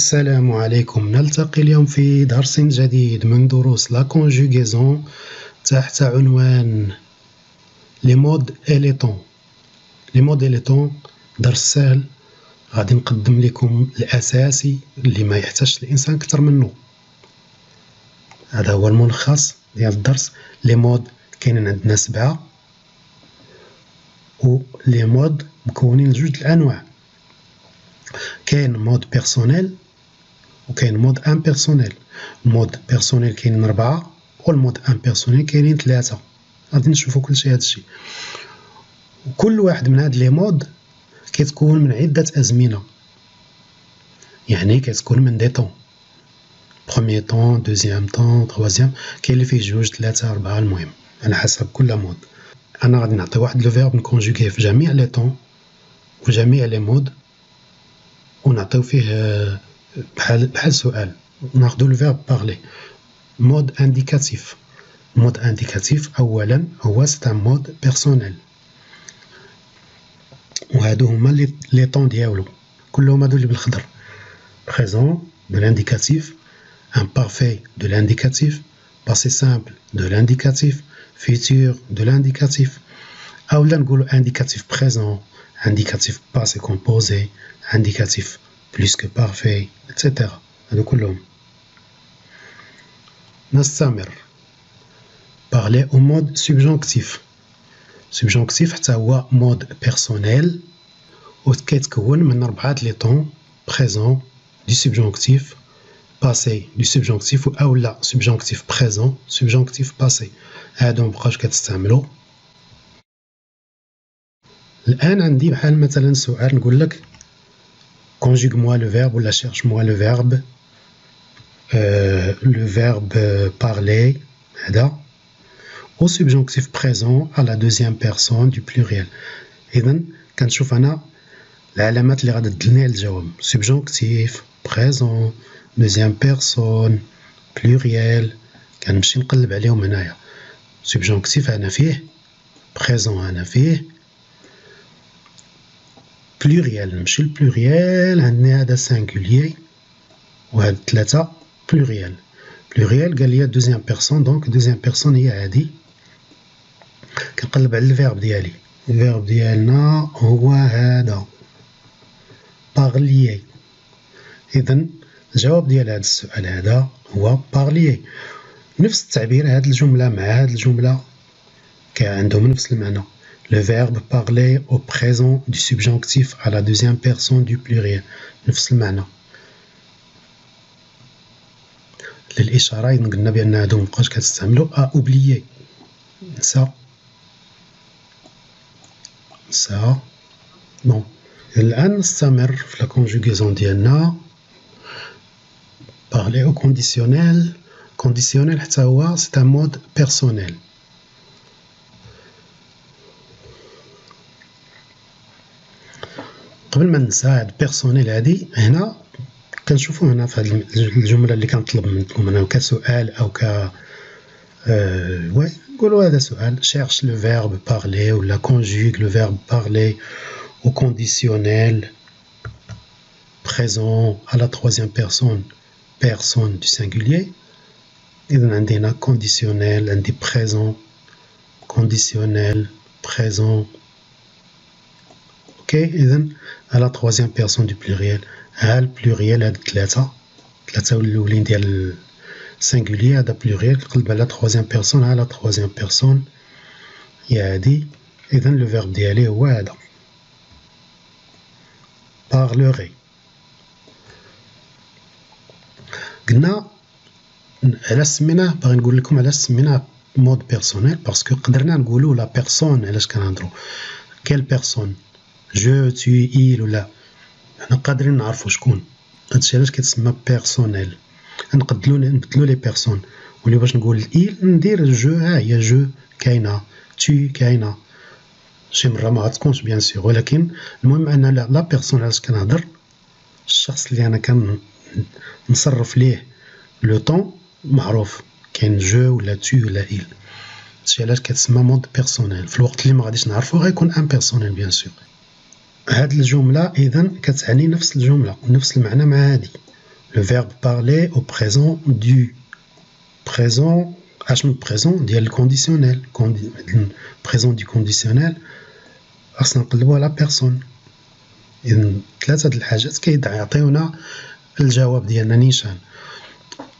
السلام عليكم. نلتقي اليوم في درس جديد من دروس لا كونجوغيزون تحت عنوان لي مود اي لي طون. لي مود اي لي طون درس سهل، غادي نقدم لكم الاساسي اللي ما يحتاجش الانسان اكثر منه. هذا هو الملخص ديال الدرس. لي مود كاينين عندنا 7، و لي مود مكونين لجوج الانواع. كاين مود بيرسونيل وكاين مود امبيرسونيل. المود بيرسونيل كاينين 4 والمود امبيرسونيل كاينين 3. غادي نشوفوا كلشي هادشي. وكل واحد من هاد لي مود كيتكون من عدة أزمنة، يعني كتكون من دي طون، بروميي طون، دوزيام طون، تروازيام، كاين اللي فيه جوج 3 4 المهم على حسب كل مود. أنا غادي نعطي واحد لو فيرب نكونجوغيه في جميع لي طون وجميع لي مود، ونعطيو فيه بحال سؤال. ناخدو لو فيرب بارلي. مود انديكاتيف. مود انديكاتيف أولا هو سي ان مود بيرسونيل، وهادو هما لي طون ديالو كلهم هادو اللي بالخضر. présent de l'indicatif, imparfait de l'indicatif, passé simple de l'indicatif, futur de l'indicatif. أولا نقولو indicatif présent, indicatif passé composé, indicatif plus que parfait, etc. هادو كلهم. نستمر. parler au mode subjonctif. subjonctif حتى هو مود بيرسونيل وكيتكون من 4 لي طون: présent du subjonctif, passé du subjonctif ou la subjonctif présent, subjonctif passé. هادو مبقاوش كتستعملو. الآن عندي بحال مثلا سؤال نقول لك conjugue moi le verbe ولا cherche moi le verbe. le verbe parler هذا au subjonctif présent à la deuxième personne du pluriel. إذا كنشوف أنا العلامات اللي غادي تدلني على الجواب: subjonctif, présent, deuxième personne, pluriel. كنمشي نقلب عليهم هنايا. subjonctif أنا فيه، présent أنا فيه، pluriel نمشي للpluriel عندنا هذا singulier وهاد 3 pluriel. pluriel قال لي deuxième personne، donc deuxième personne هي هادي. كنقلب على الفيرب ديالي. الفيرب ديالنا هو هذا parler. إذن الجواب ديال هذا السؤال هذا هو parler. نفس التعبير هاد الجملة مع هاد الجملة عندهم نفس المعنى. le verbe parler au présent du subjonctif à la deuxième personne du pluriel. نفس المعنى. للإشارة إذن قلنا بأن هادو مبقاوش كتستعملو à oublier. نسى. بون. الآن نستمر في لا كونجوغيزون ديالنا. parler au conditionnel. conditionnel حتى هو c'est un mode personnel. قبل ما ننسى هاد بيرسونيل هادي، هنا كنشوفو هنا في هاد الجملة اللي كنطلب منكم أنا كسؤال أو نقولو هذا سؤال: cherche le verbe parler ولا conjugue le verbe parler au conditionnel présent à la troisième personne du singulier. إذن عندي هنا conditionnel، عندي présent، conditionnel، présent. اوكي. إذن à la troisième personne du pluriel. ها البلوريال هاد 3 الأولين ديال singulier هذا pluriel كنقلب على troisième personne على troisième personne هي هادي. إذن لو فيرب ديالي هو هذا parlerai. قلنا على سميناه، باغي نقول لكم على سميناه مود بيرسونيل باسكو قدرنا نقولوا لا بيرسون. علاش كنهضروا كيل بيرسون؟ جو، tu، il ولا حنا قادرين نعرفوا شكون. هادشي علاش كيتسمى بيرسونيل. نبدلو لي بيرسون، ولي باش نقول il ندير جو. ها هي جو كاينه، tu كاينه. شي مره ما غتكونش بيان سور، ولكن المهم ان لا بيرسون علاش كنهضر الشخص اللي انا كنصرف ليه لو طون معروف، كاين جو ولا tu ولا il. هادشي علاش كتسمى مود بيرسونيل. في الوقت اللي ما غاديش نعرفو غيكون امبيرسونيل بيان سور. هاد الجملة إذن كتعني نفس الجملة ونفس المعنى مع هادي. le verbe parler au présent du présent. اشنو présent ديال الكونديسيونيل présent du conditionnel خاصنا نقلبو على بيرسون. اذا ثلاثه د الحاجات كيعطيونا الجواب ديالنا نيشان.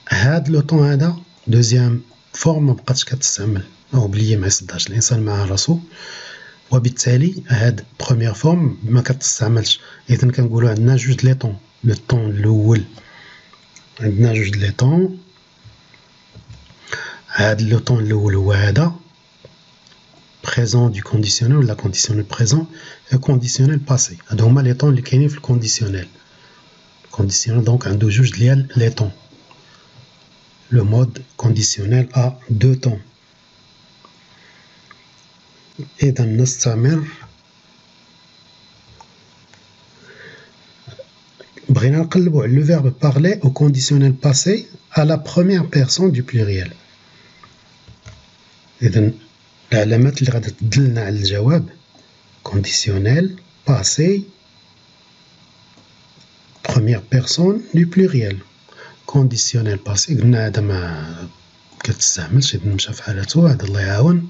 هاد لو طون هذا دوزيام فورم ما بقاتش كتستعمل او بلي ما يصدقش الانسان مع راسو، وبالتالي هاد بروميير فورم ما كتستعملش. اذا كنقولوا عندنا جوج لي طون. لو طون الاول عندنا جوج لي طون. هاد لو طون الاول هو هذا présent du conditionnel ولا conditionnel présent et conditionnel passé. هادو هما لي طون اللي كاينين في الكونديسيونيل. الكونديسيونيل دونك عنده جوج ديال لي طون. Le mode conditionnel a deux temps. إذا نستمر. بغينا نقلبو على le verbe parler au conditionnel passé à la première personne du pluriel. إذا العلامات اللي غادي تدلنا على الجواب conditionnel passé première personne du pluriel. conditionnel passé قلنا هذا ما كتستعملش، إذا مشى في حالته هذا الله يعاون.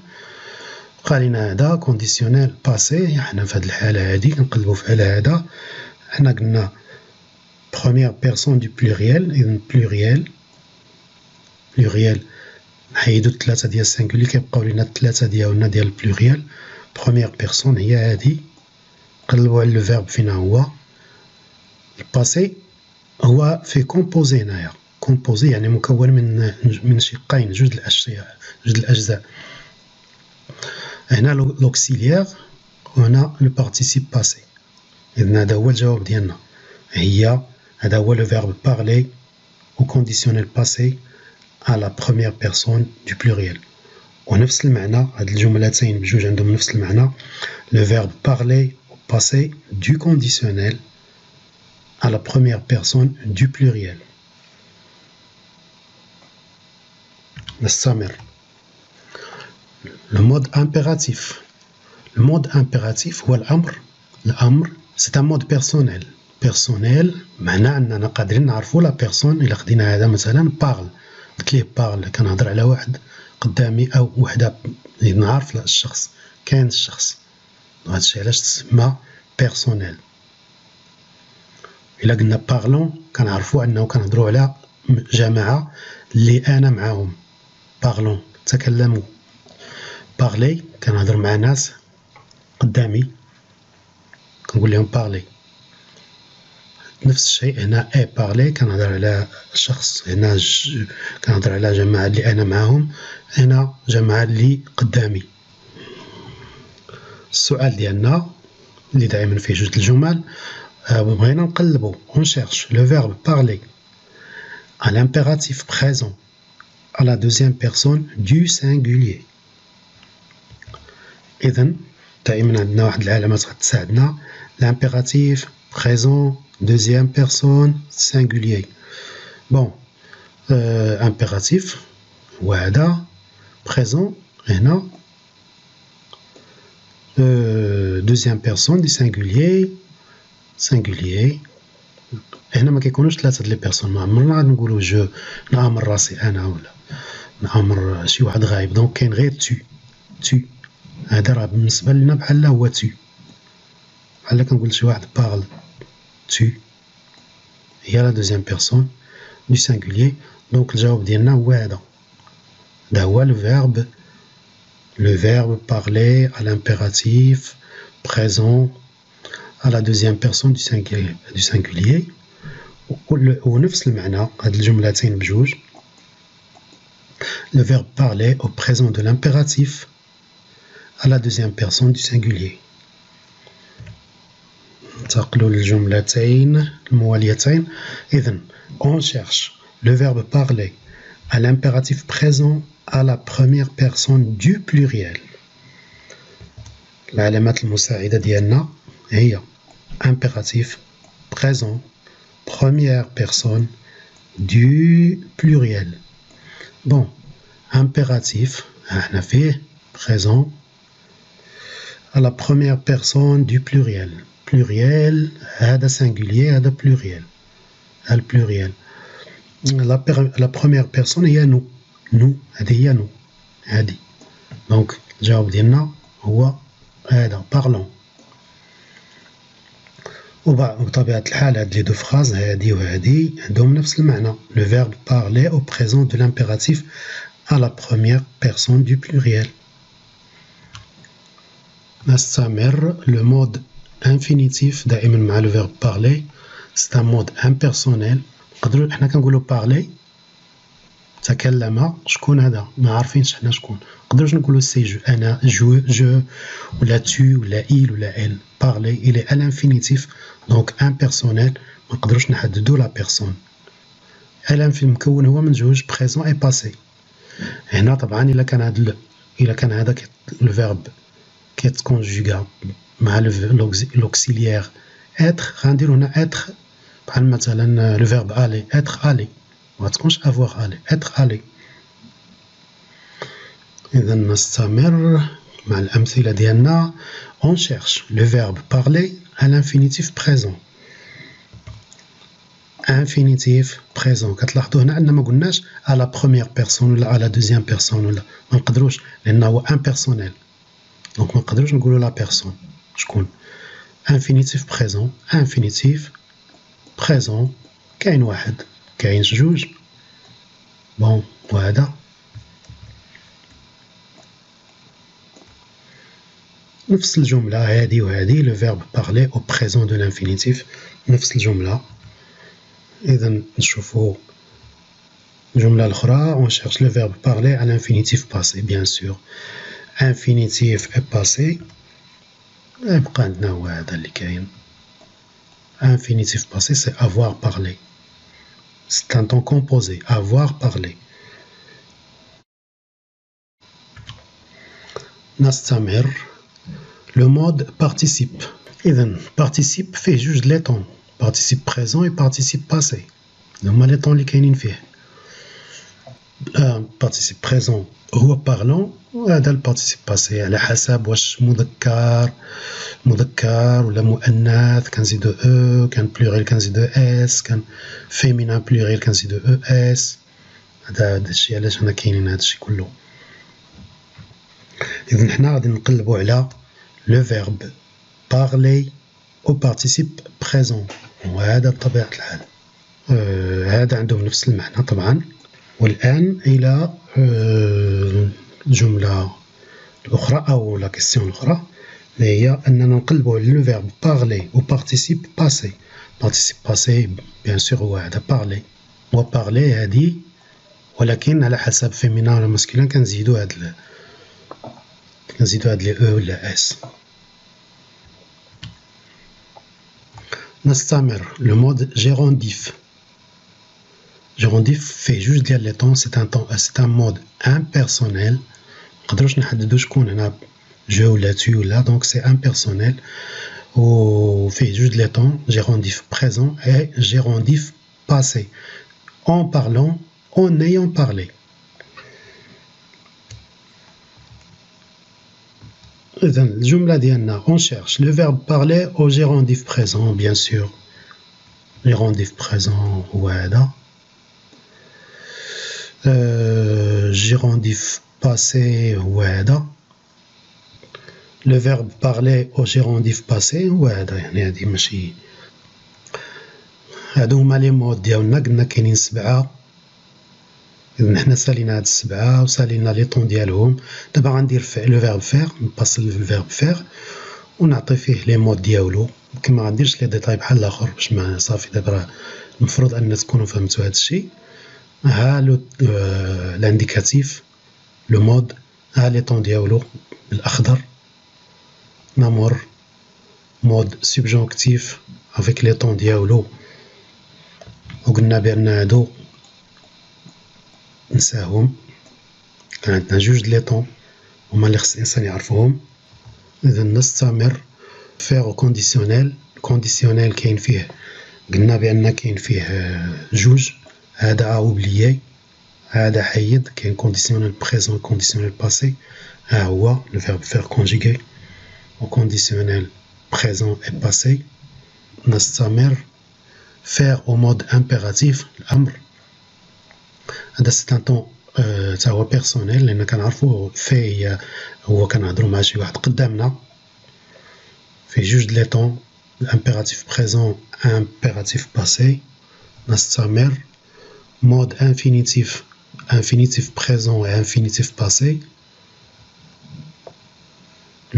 بقى لينا هذا conditionnel passé. حنا في هذه الحالة هذه كنقلبو في على هذا. حنا قلنا première personne du pluriel. إذا pluriel نحيدو الثلاثة ديال السانغولي كيبقاو لينا الثلاثة ديالنا ديال البلوريال. première personne هي هذه. نقلبو على لو فيرب فين هو. الباسي هو في كومبوزي هنايا. كومبوزي يعني مكون من شقين، جوج الأجزاء. هنا لوكسيليير وهنا لو بارتيسيب باسي. إذن هذا هو الجواب ديالنا. هذا هو لو فيرب بارلي au conditionnel passé à la première personne du pluriel. ونفس المعنى، هاد الجملتين بجوج عندهم نفس المعنى. le verbe parler au passé du conditionnel à la première personne du pluriel. نستمر. le mode impératif. le mode impératif هو الأمر. الأمر c'est un mode personnel. personnel معناه أننا قادرين نعرفو لا بيرسون. إلا خدينا هذا مثلا parle، قلت ليه parle كنهضر على واحد قدامي أو وحدة نعرف الشخص، كاين الشخص. هذا الشيء علاش تسمى personnel. إلا قلنا parlons كنعرفو أنه كنهضرو على جماعة اللي أنا معاهم. parlons تكلموا. parler كنهضر مع ناس قدامي كنقول لهم parler. نفس الشيء هنا اي بارلي كنهضر على شخص، هنا كنهضر على جماعة اللي أنا معاهم، هنا جماعة اللي قدامي. السؤال ديالنا اللي دائما فيه جوج الجمل بغينا نقلبو on cherche le verbe parler à l'impératif présent à la deuxième personne du singulier. إذن دائما عندنا واحد العلامات غتساعدنا. l'impératif présent deuxième personne singulier. bon impératif هو هذا. présent هنا deuxième personne du singulier. هنا ما كيكونوش ثلاثة لي بيرسون. ما عمرنا غادي نقولو جو نعمر راسي أنا ولا نعمر شي واحد غايب. دونك كاين غير tu. هذا راه بالنسبة لنا بحال هو tu، بحال كنقول شي واحد parle. tu هي لا دوزيام بيرسون دو سانغوليي. دونك الجواب ديالنا هو هذا. هذا هو le verbe parler à l'impératif présent à la deuxième personne du singulier. ونفس المعنى هاد الجملتين بجوج. le verbe parler au présent de l'impératif à la deuxième personne du singulier. انتقلوا للجملتين المواليتين. إذن on cherche le verbe parler à l'impératif présent à la première personne du pluriel. العلامات المساعدة ديالنا هي impératif présent première personne du pluriel. bon impératif هنا فيه présent à la première personne du pluriel. pluriel هذا singulier هذا pluriel. البلوريال La première personne هي nous. nous هذه هي nous. هذه. Donc الجواب ديالنا هو هذا parlons. وبطبيعة الحال هاد لي دو فراز هادي وهادي عندهم نفس المعنى. Le verbe parler au présent de l'impératif à la première personne du pluriel. نستمر. Le mode infinitif دائما مع le verbe parler c'est un mode impersonnel. نقدروا حنا كنقولوا parler تكلم. شكون هذا؟ ما عارفينش حنا شكون. نقدروش نقولوا سي جو انا جو ولا tu ولا il ولا elle. parler il est à l'infinitif donc impersonnel. ما نقدروش نحددوا لا بيرسون. المكون هو من جوج présent et passé. هنا طبعا الا كان هذا لو فيرب كيتكونجوغا مع l'auxiliaire être غنديرو هنا être بحال مثلا لو فيرب aller être aller ما تكونش avoir aller être aller. إذا نستمر مع الأمثلة ديالنا. on cherche le verbe parler à l'infinitif présent. infinitif présent كتلاحظوا هنا أن ما قلناش à la première personne ولا à la deuxième personne ولا ما نقدروش لأنه هو impersonnel donc ما نقدروش نقولوا لا بيرسون شكون. infinitif présent infinitif présent كاين واحد كاين جوج بون وهذا نفس الجملة هذه وهذه لو فيرب بارلي au présent de l'infinitif نفس الجملة. إذا نشوفوا الجملة الأخرى on cherche le verbe parler à l'infinitif passé bien sûr. infinitif et passé يبقى عندنا هو هذا اللي كاين. infinitif passé c'est avoir parlé. c'est un temps composé avoir parlé. نستمر. le mode participe. إذن participe فيه جوج لي طون participe présent et participe passé. هما لي طون اللي كاينين فيه. participe présent هو parlant وهذا البارتيسيب باسي على حسب واش مذكر ولا مؤنث كنزيدو او كان بلوريل كنزيدو اس كان فيمينان بلوريل كنزيدو او اس. هذا الشيء علاش هنا كاينين هذا الشيء كله. إذن حنا غادي نقلبوا على لو فيرب بارلي او بارتيسيب بريزون وهذا بطبيعة الحال هذا عندهم نفس المعنى طبعا. والآن إلى الجملة الأخرى أو لا كيستيون الأخرى اللي هي أننا نقلبوا على لو فيرب بارلي أو بارتيسيب باسي. بارتيسيب باسي بيان سور هو هذا بارلي وبارلي هذه ولكن على حسب فيمينا ولا ماسكولين كنزيدو هاد لي او ولا اس. نستمر. لو مود جيرونديف. جيرونديف فيه جوج ديال لي طون سي ان مود امبيرسونيل مقدروش نحددو شكون هنا جو ولا tu ولا دونك سي امبيرسونيل وفيه جوج لي طون جيرونديف بريزون اي جيرونديف باسي en parlant en ayant parlé. إذن الجملة ديالنا on cherche le verbe parler au gérondif présent bien sûr. gérondif présent هو هذا. gérondif passé هو هذا. le verbe parler au gérondif passé هو هذا. يعني هذه ماشي هادو هما لي مود ديالنا قلنا كاينين 7. إذن حنا سالينا هاد 7 وسالينا لي طون ديالهم. دابا غندير لو فيرب فير نباس للفيرب فير ونعطي فيه لي مود ديالو. كما غنديرش لي ديتاي بحال الاخر باش ما صافي. دابا راه المفروض ان تكونوا فهمتوا هاد الشيء. ها لو لانديكاتيف لو مود ها لي طون ديالو بالاخضر. نمر مود سوبجونكتيف افيك لي طون ديالو وقلنا بان هادو نساهم. كان عندنا جوج لي طون هما اللي خص الانسان يعرفوهم. اذا نستمر. فيغ كونديسيونيل. كونديسيونيل كاين فيه قلنا بان كاين فيه جوج. هذا اوبليي هذا حيد. كاين كونديسيونيل بريزون كونديسيونيل باسي. ها هو لو فيرب فير كونجيغي و كونديسيونيل بريزون اي باسي. نستمر. فير او مود امبيراتيف الامر هذا سي ان طون تا هو بيرسونيل لان كنعرفوا في هو كنهضروا مع شي واحد قدامنا في جوج لي طون الامبيراتيف بريزون امبيراتيف باسي نستمر مود انفينيتيف présent et infinitif passé.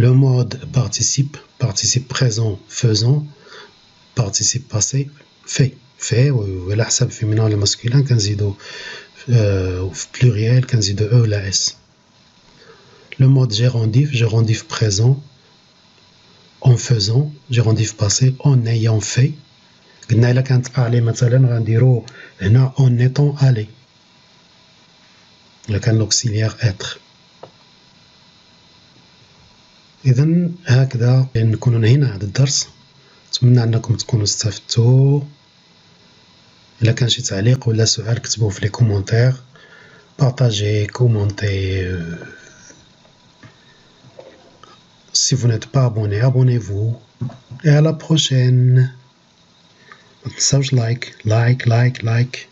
Le mode participe présent faisant, participe passé fait وعلى حسب féminin ولا masculin كنزيدو في pluriel كنزيدو e ولا s. Le mode gérondif présent en faisant, gérondif passé en ayant fait. قلنا إلا كانت aller مثلا غنديرو هنا en étant allé. إلا كان l'auxiliaire être. إذا هكذا نكون نهينا هذا الدرس. نتمنى أنكم تكونوا استفدتوا. إلا كان شي تعليق ولا سؤال كتبوه في لي كومونتير. Partagez, commentez. Si vous n'êtes pas abonné, abonnez-vous. Et à la prochaine. ما تنساوش like.